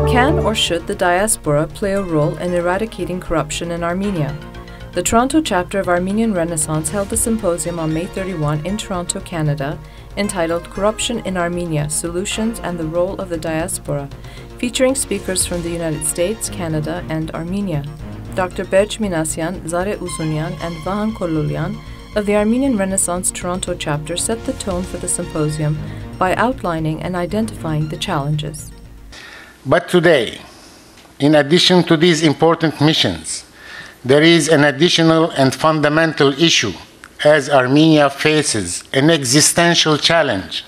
Can or should the diaspora play a role in eradicating corruption in Armenia? The Toronto chapter of Armenian Renaissance held a symposium on May 31 in Toronto, Canada, entitled Corruption in Armenia, Solutions and the Role of the Diaspora, featuring speakers from the United States, Canada, and Armenia. Dr. Berj Minasyan, Zare Uzunyan, and Vahan Kolulyan of the Armenian Renaissance Toronto chapter set the tone for the symposium by outlining and identifying the challenges. But today, in addition to these important missions, there is an additional and fundamental issue as Armenia faces an existential challenge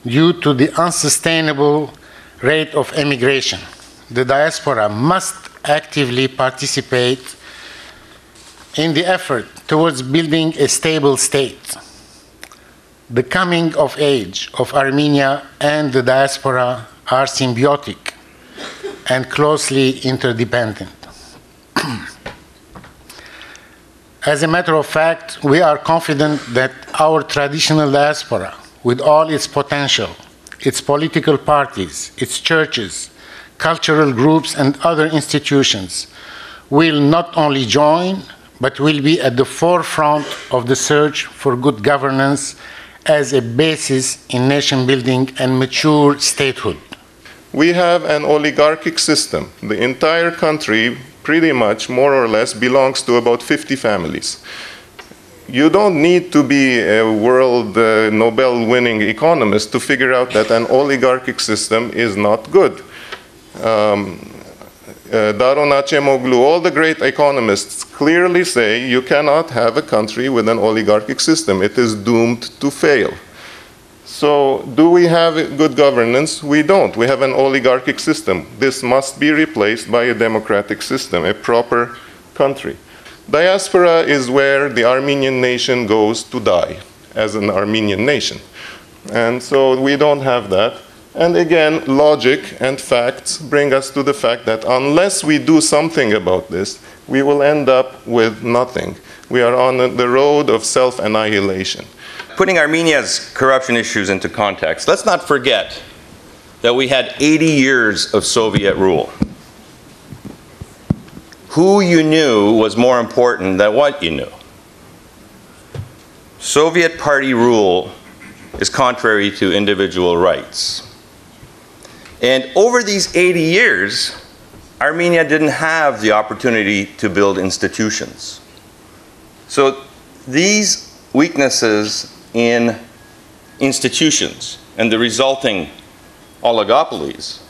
due to the unsustainable rate of emigration. The diaspora must actively participate in the effort towards building a stable state. The coming of age of Armenia and the diaspora are symbiotic and closely interdependent. As a matter of fact, we are confident that our traditional diaspora, with all its potential, its political parties, its churches, cultural groups, and other institutions, will not only join, but will be at the forefront of the search for good governance as a basis in nation building and mature statehood. We have an oligarchic system. The entire country, pretty much, more or less, belongs to about 50 families. You don't need to be a world Nobel-winning economist to figure out that an oligarchic system is not good. Daron Acemoglu, all the great economists clearly say you cannot have a country with an oligarchic system. It is doomed to fail. So do we have good governance? We don't. We have an oligarchic system. This must be replaced by a democratic system, a proper country. Diaspora is where the Armenian nation goes to die as an Armenian nation. And so we don't have that. And again, logic and facts bring us to the fact that unless we do something about this, we will end up with nothing. We are on the road of self-annihilation. Putting Armenia's corruption issues into context, let's not forget that we had 80 years of Soviet rule. Who you knew was more important than what you knew. Soviet party rule is contrary to individual rights. And over these 80 years, Armenia didn't have the opportunity to build institutions. So these weaknesses in institutions and the resulting oligopolies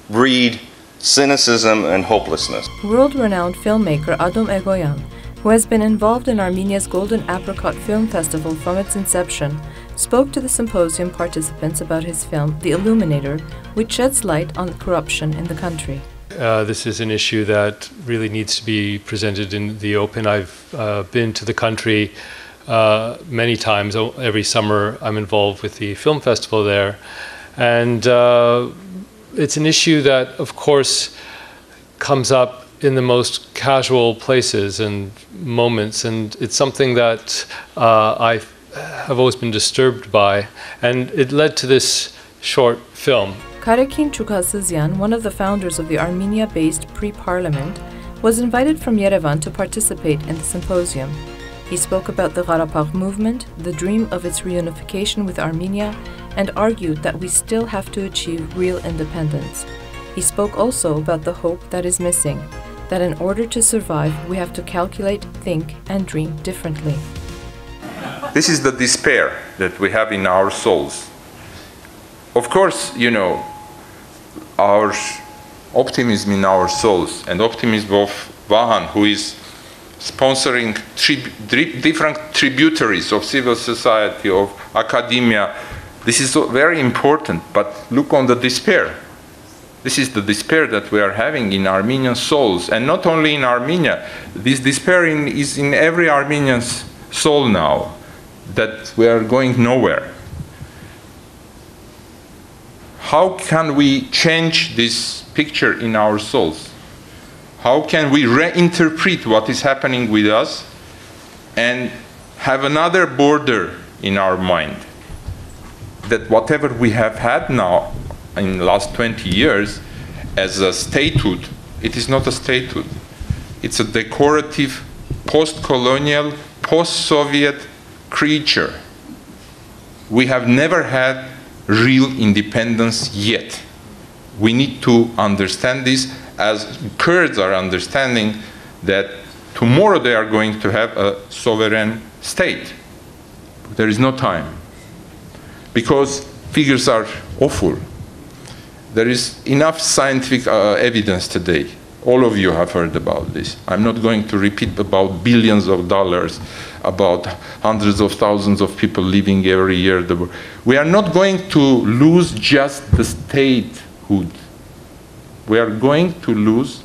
breed cynicism and hopelessness. World-renowned filmmaker Atom Egoyan, who has been involved in Armenia's Golden Apricot Film Festival from its inception, spoke to the symposium participants about his film, The Illuminator, which sheds light on corruption in the country. This is an issue that really needs to be presented in the open. I've been to the country many times. Every summer I'm involved with the film festival there. And it's an issue that, of course, comes up in the most casual places and moments. And it's something that I have always been disturbed by. And it led to this short film. Karekin Chukasizyan, one of the founders of the Armenia-based pre-parliament, was invited from Yerevan to participate in the symposium. He spoke about the Qarabağ movement, the dream of its reunification with Armenia, and argued that we still have to achieve real independence. He spoke also about the hope that is missing, that in order to survive, we have to calculate, think, and dream differently. This is the despair that we have in our souls. Of course, you know, our optimism in our souls and optimism of Vahan, who is sponsoring different tributaries of civil society, of academia. This is very important, but look on the despair. This is the despair that we are having in Armenian souls, and not only in Armenia. This despair is in every Armenian's soul now, that we are going nowhere. How can we change this picture in our souls? How can we reinterpret what is happening with us and have another border in our mind? That whatever we have had now in the last 20 years as a statehood, it is not a statehood. It's a decorative, post-colonial, post-Soviet creature. We have never had real independence yet. We need to understand this as Kurds are understanding that tomorrow they are going to have a sovereign state. There is no time, because figures are awful. There is enough scientific evidence today. All of you have heard about this. I'm not going to repeat about billions of dollars, about hundreds of thousands of people living every year. We are not going to lose just the statehood. We are going to lose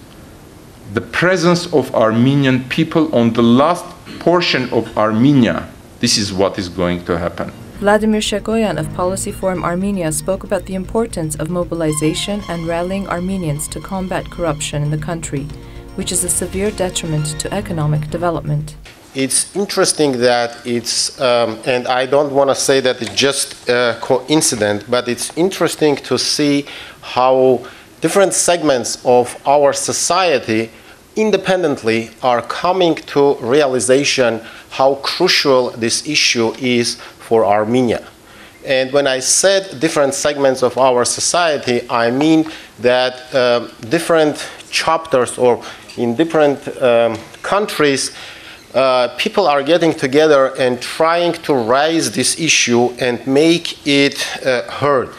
the presence of Armenian people on the last portion of Armenia. This is what is going to happen. Vladimir Shegoyan of Policy Forum Armenia spoke about the importance of mobilization and rallying Armenians to combat corruption in the country, which is a severe detriment to economic development. It's interesting that it's, and I don't want to say that it's just a coincidence, but it's interesting to see how different segments of our society independently are coming to realization how crucial this issue is for Armenia. And when I said different segments of our society, I mean that different chapters or in different countries, people are getting together and trying to raise this issue and make it heard.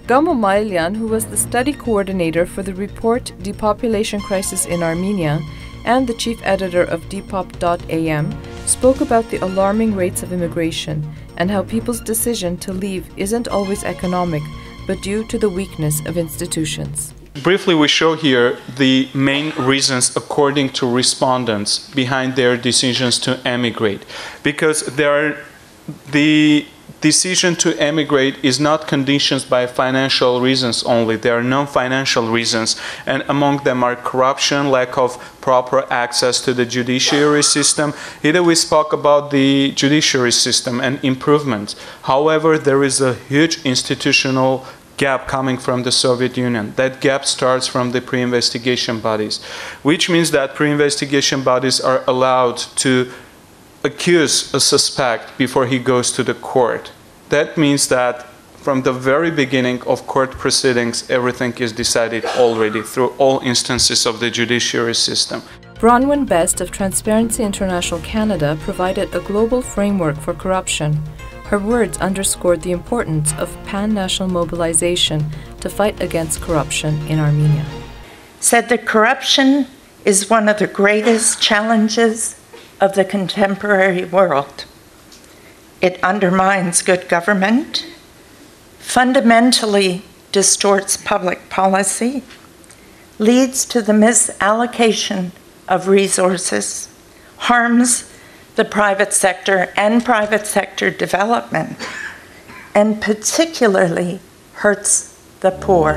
Gamo Mailyan, who was the study coordinator for the report Depopulation Crisis in Armenia and the chief editor of Depop.am, spoke about the alarming rates of immigration and how people's decision to leave isn't always economic, but due to the weakness of institutions. Briefly, we show here the main reasons, according to respondents, behind their decisions to emigrate. Because the decision to emigrate is not conditioned by financial reasons only. There are non-financial reasons, and among them are corruption, lack of proper access to the judiciary system. Here we spoke about the judiciary system and improvements. However, there is a huge institutional gap coming from the Soviet Union. That gap starts from the pre-investigation bodies, which means that pre-investigation bodies are allowed to accuse a suspect before he goes to the court. That means that from the very beginning of court proceedings, everything is decided already through all instances of the judiciary system. Bronwyn Best of Transparency International Canada provided a global framework for corruption. Her words underscored the importance of pan-national mobilization to fight against corruption in Armenia. Said that corruption is one of the greatest challenges of the contemporary world. It undermines good government, fundamentally distorts public policy, leads to the misallocation of resources, harms the private sector and private sector development, and particularly hurts the poor.